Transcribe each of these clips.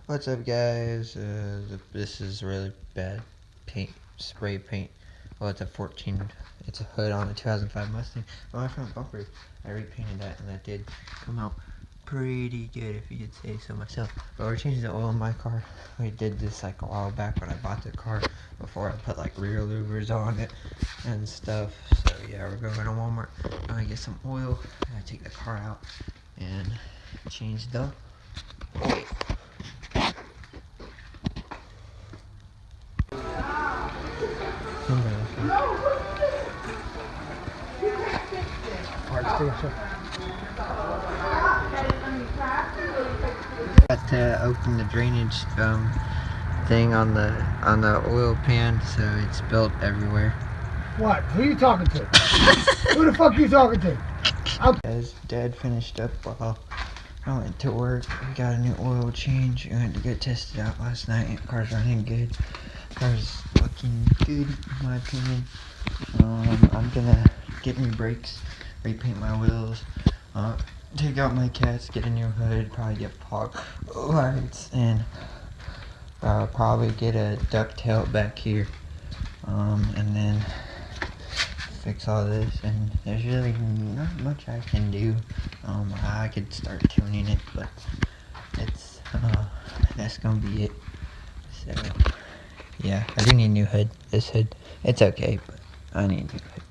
What's up, guys? This is really bad spray paint. Well, it's a 14. It's a hood on a 2005 Mustang. Well, my front bumper, I repainted that, and that did come out pretty good, if you could say so myself. But we're changing the oil in my car. We did this like a while back when I bought the car, before I put like rear louvers on it and stuff. So yeah, we're going to Walmart. I'm gonna get some oil. I'm gonna take the car out and change the oil. Got to open the drainage thing on the oil pan, so it's spilled everywhere. What? Who are you talking to? Who the fuck are you talking to? As Dad finished up while I went to work, we got a new oil change. We went to get tested out last night. Car's running good. Car's looking good, in my opinion. I'm gonna get new brakes, repaint my wheels, take out my cats, get a new hood, probably get fog lights, and probably get a ducktail back here, and then fix all this. And there's really not much I can do. I could start tuning it, but it's that's gonna be it. So yeah, I do need a new hood. This hood, it's okay, but I need a new hood.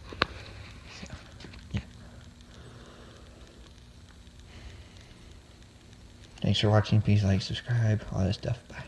So yeah. Thanks for watching. Please like, subscribe, all that stuff. Bye.